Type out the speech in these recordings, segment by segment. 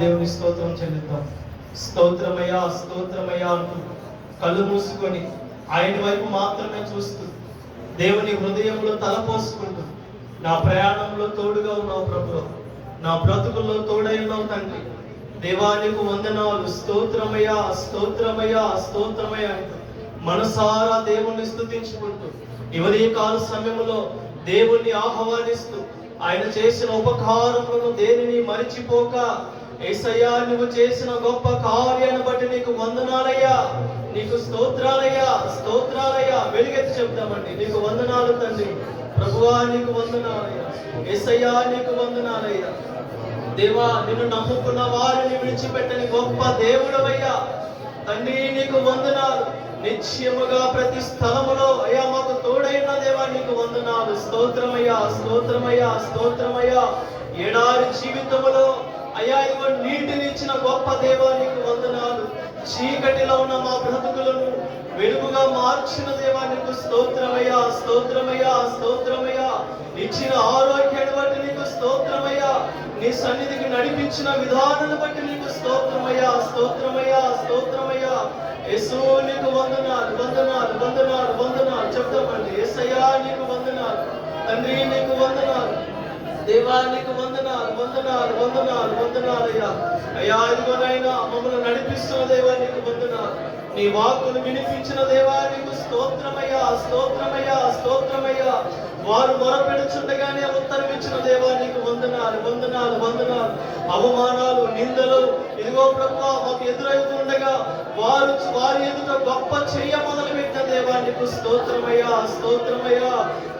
దేవుని స్తోత్రం చెల్లిద్దాం. స్తోత్రమయ్యా స్తోత్రమయ్యా అంటూ కళ్ళు మూసుకొని ఆయన వైపు మాత్రమే చూస్తూ దేవుని హృదయంలో తలపోసుకుంటూ నా ప్రయాణంలో తోడుగా ఉన్నావు ప్రభు, నా బ్రతుకుల్లో తోడై ఉన్నావు తండ్రి. దేవానికి వందనాలు, స్తోత్రమయ్యా స్తోత్రమయ్యా స్తోత్రమయ్యా అంటూ మనసారా దేవుణ్ణి స్తుతించుకుంటూ ఈ కాల సమయంలో దేవుణ్ణి ఆహ్వానిస్తూ ఆయన చేసిన ఉపకారములను దేనిని మరిచిపోక, యేసయ్యా నువ్వు చేసిన గొప్ప కార్యాన్ని బట్టి నీకు వందనాలయ్యా, నీకు స్తోత్రాలయ్యా స్తోత్రాలయ్యా. వెలుగెత్తి చెప్తామండి, నీకు వందనాలు తండ్రి. ప్రభువా నీకు వందనాలయ్యా, యేసయ్యా నీకు వందనాలయ్యా. దేవా నిన్ను నమ్ముకున్న వారిని విడిచిపెట్టని గొప్ప దేవుడవయ్యా తండ్రి, నీకు వందనాలు. నిశ్చయముగా ప్రతి స్థలములో అయ్యా మాకు తోడైన దేవా నీకు వందనాలు. స్తోత్రమయ్యా స్తోత్రమయ్యా స్తోత్రమయ్యా. ఏడారి జీవితములో అయ్యా ఇవ్వ నీటిని ఇచ్చిన గొప్ప దేవా నీకు వందనాలు. చీకటిలో ఉన్న మా బ్రతుకులను వెలుగుగా మార్చిన దేవా నీకు స్తోత్రమయ్యా స్తోత్రమయ్యా స్తోత్రమయ్యా. ఇచ్చిన ఆరోగ్యాన్ని బట్టి నీకు స్తోత్రమయ్యా. నీ సన్నిధికి నడిపించిన విధానాన్ని బట్టి నీకు స్తోత్రమయ్యా స్తోత్రమయ్యా స్తోత్రమయ్యా. యేసు నీకు వందనాలు వందనాలు వందనాలు వందనాలు చెప్తామండి. యేసయ్యా నీకు వందనాలు తండ్రి, నీకు వందనాలు దేవా, నీకు వందనాలు వందనాలు వందనాలు వందనాలయ్యా. అయ్యా ఇదిగోనైనా మమ్మల్ని నడిపిస్తున్న దేవా నీకు వందనాలు. నీ వాక్కును వినిపించిన దేవా నీకు స్తోత్రమయ్యా స్తోత్రమయ్యా స్తోత్రమయ్యా. వారు మొరపెడుచుండగానే ఉత్తరం ఇచ్చిన దేవా నీకు వందనాలు వందనాలు వందనాలు. అవమానాలు నిందలు ఇదిగో ప్రభువా మాకు ఎదురవుతుండగా వారి ఎదుట గొప్ప చెయ్య మొదలు పెట్టిన దేవా నీకు స్తోత్రమయ్యా స్తోత్రమయ్యా.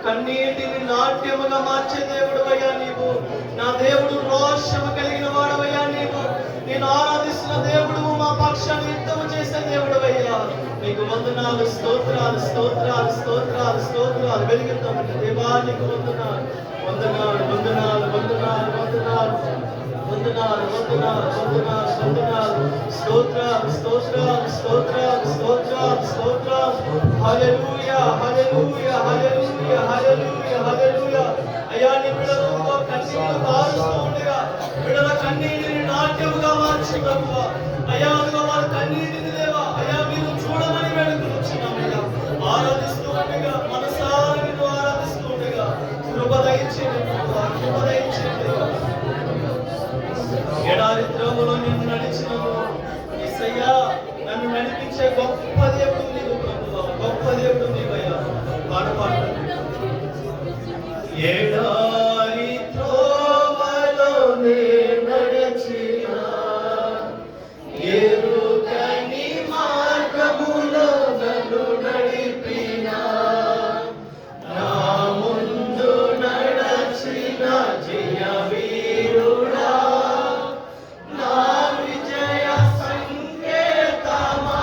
కన్నీటిని నాట్యముగా మార్చే దేవుడు అయ్యా నీవు. నా దేవుడు రోషము కలిగిన వాడవయ్యా నీవు. నేను ఆరాధిస్తున్న దేవుడు, మా పక్షాన్ని యుద్ధము చేసే దేవుడు అయ్యా నీకు వందనాలు. స్తోత్రాలు స్తోత్రాలు స్తోత్రాలు స్తోత్రాలు. వెలిగిద్దామంటే దేవా నీకు వందనాలు వందనాలు వందనాలు వందనాలు వందనాలు వందనాలు వందనాలు వందనాలు వందనాలు. స్తోత్రాలు స్తోత్రాలు స్తోత్రాలు స్తోత్రాలు స్తోత్రాలు. హల్లెలూయా హల్లెలూయా హల్లెలూయా హల్లెలూయా హల్లెలూయా. అయ్యా నీ బిడ్డలతో కన్నీళ్లు కారుస్తూ ఉండగా బిడ్డల కన్నీటిని నాట్యముగా మార్చి ప్రభువా అయ్యా వారి కన్నీటిని దేవా అయ్యా మీరు చూడమని వేడుకొచ్చున్నామయ్యా. ఆరాధిస్తూ ఉండగా మనసారా నిన్ను ఆరాధిస్తూ ఉండగా కృప దయచేయండి ప్రభువా, కృప దయచేయండి. ఎడారిత్రములో నిన్ను నడిచినము యేసయ్యా, నన్ను నడిపించే గొప్ప దేవుడు నీవు ప్రభువా, గొప్ప దేవుడు నీవయ్యా. పాట పాడండి. ఎడారి త్రోవలో నే నడిచిన ఎరుగని మార్గములో నన్ను నడిపిన, నా ముందు నడచిన జయ వీరుడా, నా విజయ సంకేతమా.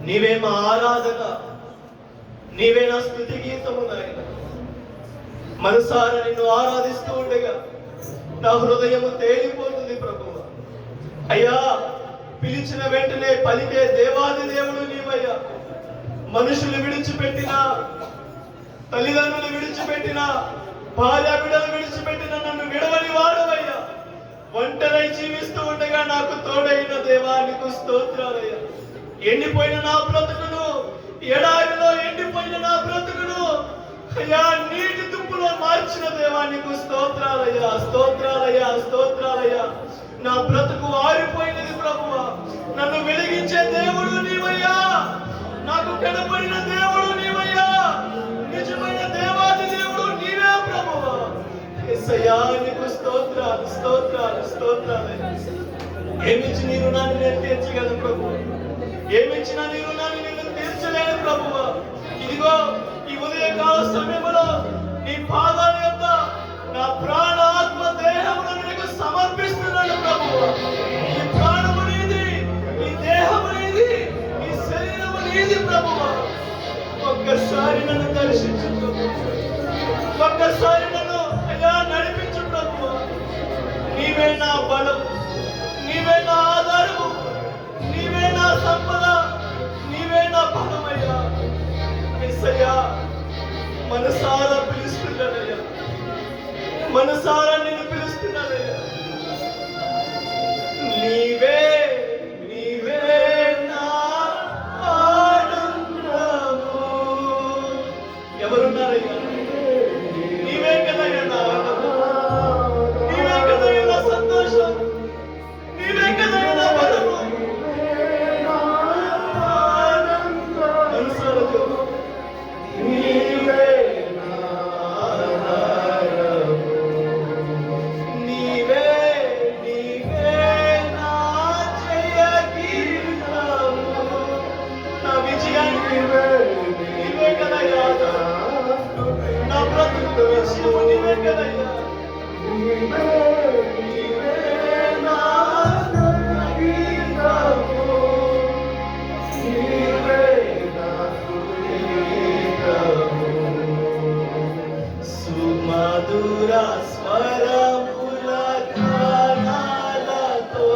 నీవే మా ఆరాధన, నీవే నా స్తుతి గీతము నాయన. మనసారా నిన్ను ఆరాధిస్తూ ఉండగా నా హృదయము తేలిపోతుంది ప్రభువా. అయ్యా, పిలిచిన వెంటనే పలికే దేవాది దేవుడు నీవయ్యా. మనుషులు విడిచిపెట్టిన, తల్లిదండ్రులు విడిచిపెట్టిన, భార్య బిడ్డలు విడిచిపెట్టిన నన్ను విడవని వాడవయ్యా. ఒంటరై జీవిస్తూ ఉండగా నాకు తోడైన దేవా నీకు స్తోత్రాలయ్యా. ఎండిపోయిన నా బ్రతుకును, ఎడారిలో ఎండిపోయిన నా బ్రతుకును అయ్యా నీటి దుప్పులో మార్చిన దేవా నీకు స్తోత్రాలయ్యా, స్తోత్రాలయ్యా, స్తోత్రాలయ్యా. నా బ్రతుకు ఆరిపోయినది ప్రభువా, నన్ను వెలిగించే దేవుడు నీవయ్యా, నాకు కనపడిన దేవుడు నీవయ్యా, నిజమైన దేవాది దేవుడు నీవే ప్రభువా. యేసయ్యా నీకు స్తోత్రాలు, స్తోత్రాలు, స్తోత్రాలయ్యా. ఏమిచ్చి నీ రుణాన్ని నేను తీర్చగలను ప్రభువా, ఏమిచ్చినా నీ రుణాన్ని నేను తీర్చలేను ప్రభువా. ఇదిగో ఈ ఉదయకాల సమయంలో నీ పాదాల యొద్ద నా ప్రాణ ఆత్మ దేహములను నీకు సమర్పిస్తున్నాను ప్రభువా. ఈ ప్రాణము నీది, ఈ దేహము నీది, ఈ శరీరము నీది ప్రభువా. ఒక్కసారి నన్ను దర్శించు ప్రభువా, ఒక్కసారి నన్ను అయ్యా నడిపించు ప్రభువా. నీవే నా బలం, నీవే నా ఆధారము, నీవే నా సంపద, నీవే నా బలమయ్యా. యేసయ్యా మనసారా పిలుస్తున్నానయ్యా, మనసారా నేను పిలుస్తున్నానయ్యా. నీవే నీవే నా ఆనందము. ఎవరున్నారయ్యా? నీవే కదయ్యా నా ఆనందం, నీవే కదయ్యా నా సంతోషం, నీవే కదయ్యా నా బలము. సుమధుర స్వరముల గానాలతో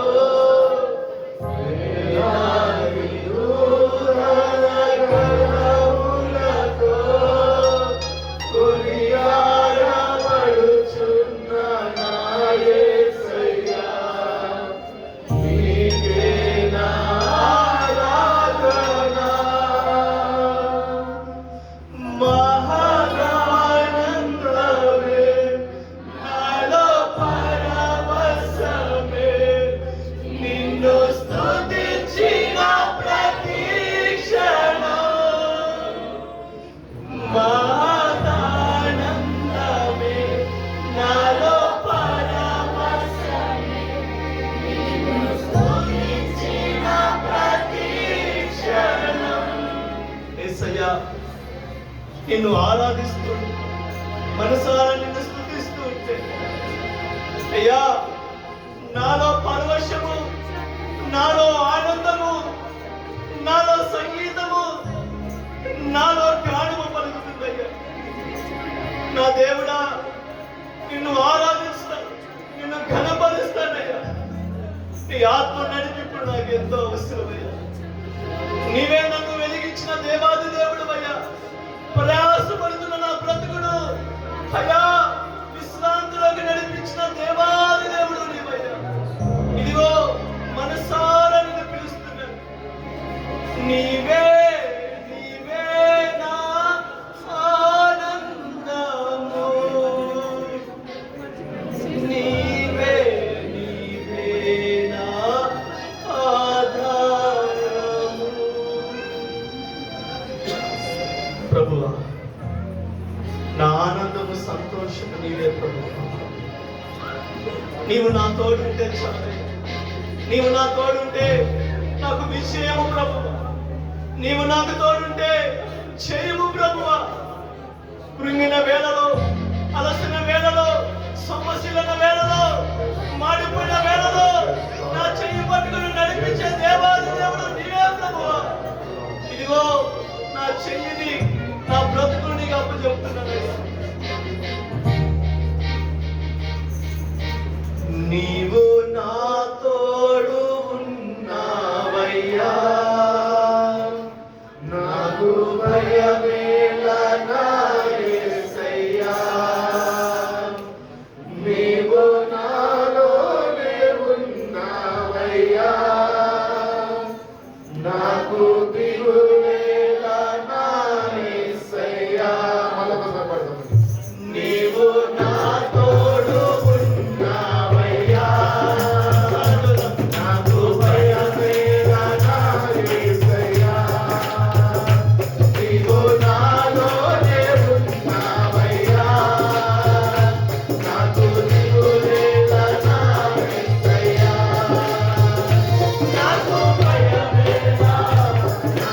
నిన్ను ఆరాధిస్తూ మనసారా నిన్ను స్తుతిస్తూ ఉంటే అయ్యా నాలో పరవశము, నాలో ఆనందము, నాలో సంగీతము, నాలో గానము పలుకుతుందయ్యా. నా దేవుడా నిన్ను ఆరాధిస్తాను, నిన్ను ఘనపరుస్తానయ్యా. నీ ఆత్మ నడిపిప్పుడు నాకు ఎంతో అవసరమయ్యా. నీవే నన్ను వెలిగించిన దేవాది దేవుడు అయ్యా. ప్రయాసపడుతున్న నా బ్రతుకును అయ్యా విశ్రాంతిలోకి నడిపించిన దేవాది దేవుడు నీవయ్యా. ఇదిగో మనసారా నిన్ను పిలుస్తున్నాను. నీవే నీవే నా ఆనందము, నీవే నీవే నా ఆధారము. ప్రభువా, నా ఆనందము సంతోషము నీవే ప్రభువా. నీవు నా తోడుంటే చాలు. నీవు నా తోడుంటే నాకు విషయము ప్రభువా. నీవు నాకు తోడుంటే చేయము ప్రభువా. కృంగిన వేళలో, అలసిన వేళలో, సమస్యల వేళలో, మాడిపోయిన వేళలో నా చెయ్యి పట్టుకుని నడిపించే దేవాది దేవుడు నీవే ప్రభువా. ఇదిగో నా చెయ్యిని, నా బ్రతుకుని నీకు అప్పచెప్తున్నానయ్యా. నీవు నా తోడు ఉన్నావయ్యా, నాకు భయమేలా నా యేసయ్యా. నీవు నాలోనే ఉన్నావయ్యా, నాకు దిగులేలా నా యేసయ్యా. నీవు నా తోడు ఉన్నావయ్యా, నాకు భయమేలా నా యేసయ్యా. నీవు నాలోనే ఉన్నావయ్యా, నాకు దిగులేలా నా యేసయ్యా. నాకు భయమేలా నా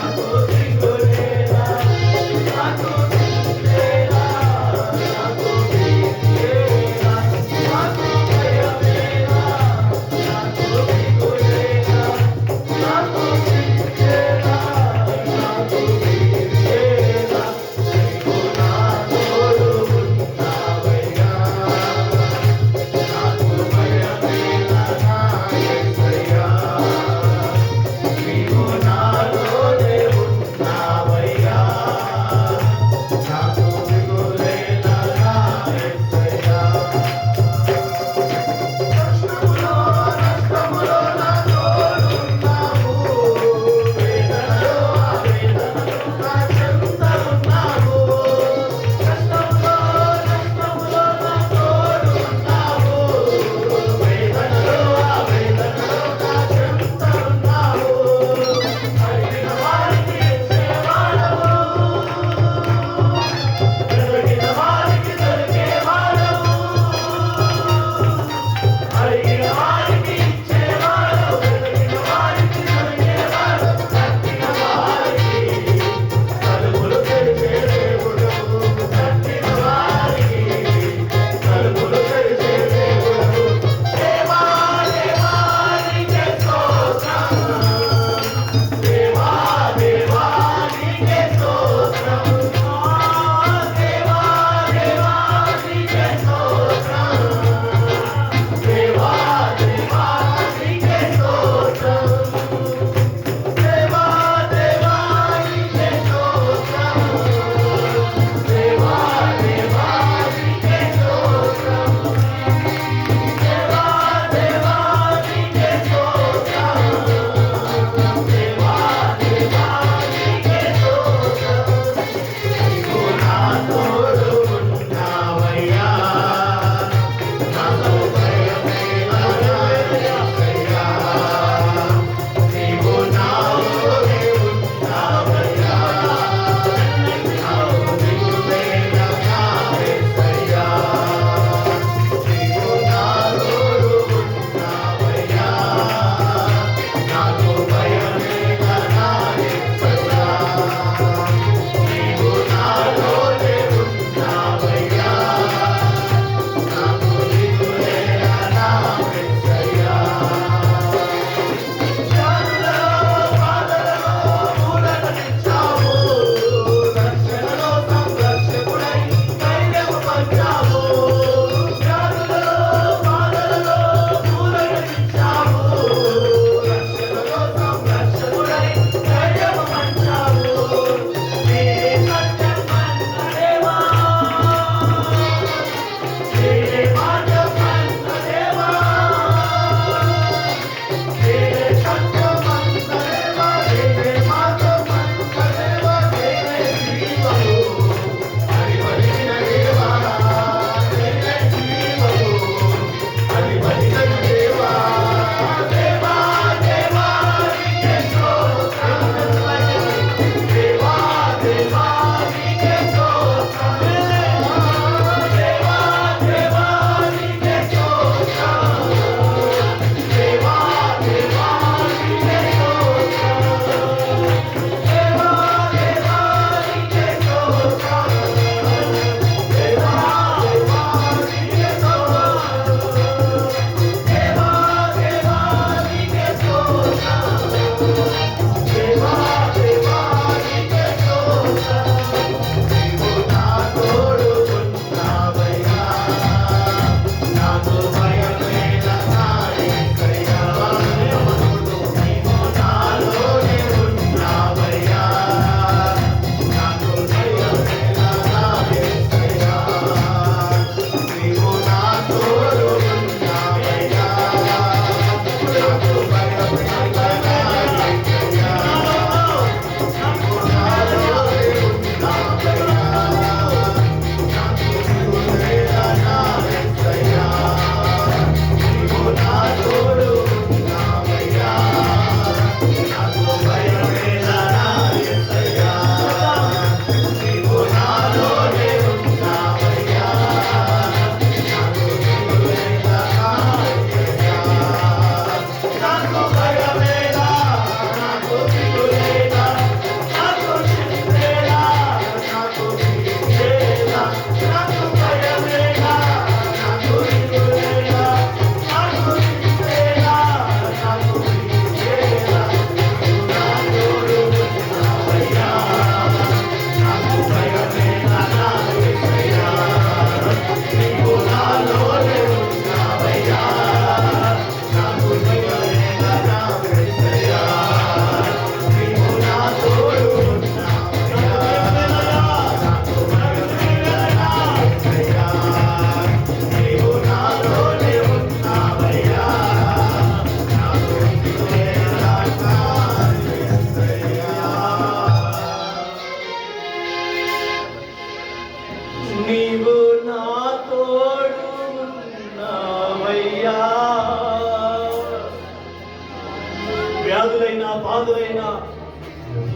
ఎవరైనా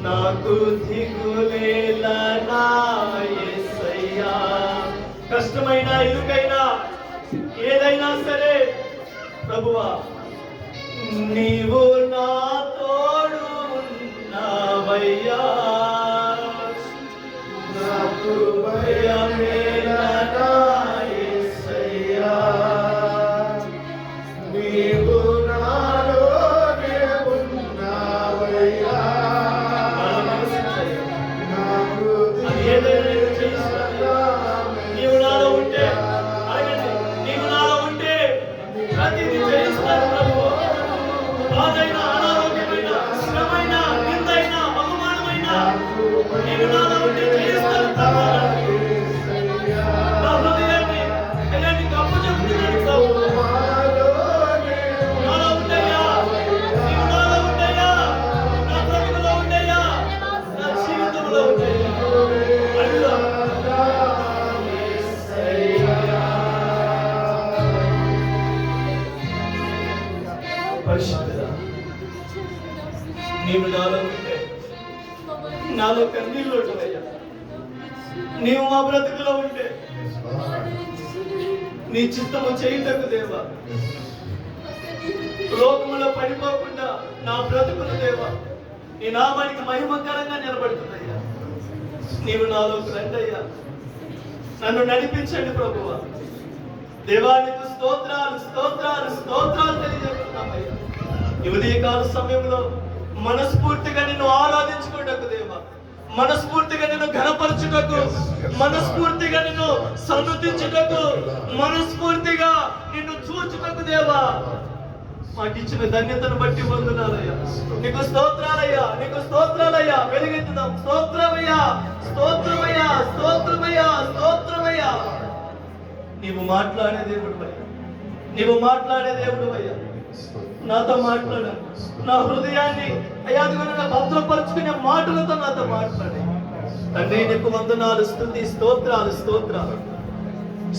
నాకు దిగులేలా నా యేసయ్యా. కష్టమైన ఇరుకైనా ఏదైనా సరే ప్రభువా నీవు నా తోడు ఉన్నావయ్యా. నాకు భయమేలా నా యేసయ్యా. నీవు నాలోనే ఉన్నావయ్యా. అది ఏదైనా నేను చేయిస్తాను. నీవు నాలో ఉంటే అడగండి, నీవు నాలో ఉంటే ప్రతిదీ చేయిస్తాను ప్రభు. బాధైనా, అనారోగ్యమైన, శ్రమైన, నిందైన, అవమానమైన నీవు నాలో ఉంటే చేయిస్తాను ప్రభు. నా హృదయాన్ని అయ్యా నీకు అప్పచెప్తున్నాను ప్రభు. నాలో ఉండయ్యా, నీవు నాలో ఉండయ్యా, నా బ్రతుకులో ఉండయ్యా, నా జీవితంలో ఉండయ్యా. అడుగుదా పరిశుద్ధుడా, నీవు నాలో ఉంటే నాలో కన్నీళ్ళు ఉండవయ్యా. నీవు మా బ్రతుకులో ఉంటే నీ చిత్తము చేయుటకు దేవా. లోకములో పడిపోకుండా నా బ్రతుకులు దేవా నీ నామానికి మహిమకరంగా నిలబడుతుందయ్యా. నీవు నాలోకి రండయ్యా, నన్ను నడిపించండి ప్రభువా. దేవానికి స్తోత్రాలు స్తోత్రాలు స్తోత్రాలు తెలియజేస్తున్నామయ్యా. ఈ ఉదయకాల సమయంలో మనస్ఫూర్తిగా నిన్ను ఆరాధించుకోటకు దేవా, మనస్ఫూర్తిగా నిన్ను ఘనపరచుటకు, మనస్ఫూర్తిగా నిన్ను సన్నుతించుటకు, మనస్ఫూర్తిగా నిన్ను చూచుటకు దేవా మాకు ఇచ్చిన ధన్యతను బట్టి వందనాలయ్యా. నీకు స్తోత్రాలయ్యా, నీకు స్తోత్రాలయ్యా. వెలిగెత్తుదాం. స్తోత్రమయ్యా, స్తోత్రమయ్యా, స్తోత్రమయ్యా, స్తోత్రమయ్యా. నీవు మాట్లాడే దేవుడు అయ్యా, నీవు మాట్లాడే దేవుడు అయ్యా. నాతో మాట్లాడు, నా హృదయాన్ని అయ్యా భద్రపరుచుకునే మాటలతో నాతో మాట్లాడే తండ్రి. నీకు వందనాలు, స్తుతి స్తోత్రాలు స్తోత్రాలు.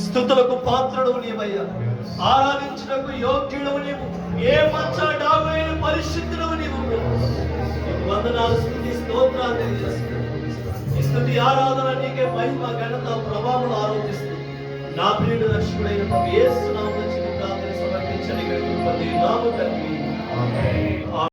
స్తుతులకు పాత్రుడు నీవయ్యా, ఆరాధించుటకు యోగ్యుడవు నీవు, ఏ మచ్చ డాగైన పరిశుద్ధుడవు నీవు. నీకు వందనాలు, స్తుతి స్తోత్రాలు తెలియజేస్తున్నాను. ఈ స్తుతి ఆరాధన నీకే మహిమ ఘనత ప్రభావం ఆరోపిస్తూ నా ప్రియుడు రక్షకుడైన యేసు నామములో చిన్న ప్రార్థన సమర్పించని నామ తండ్రి. ఆమేన్.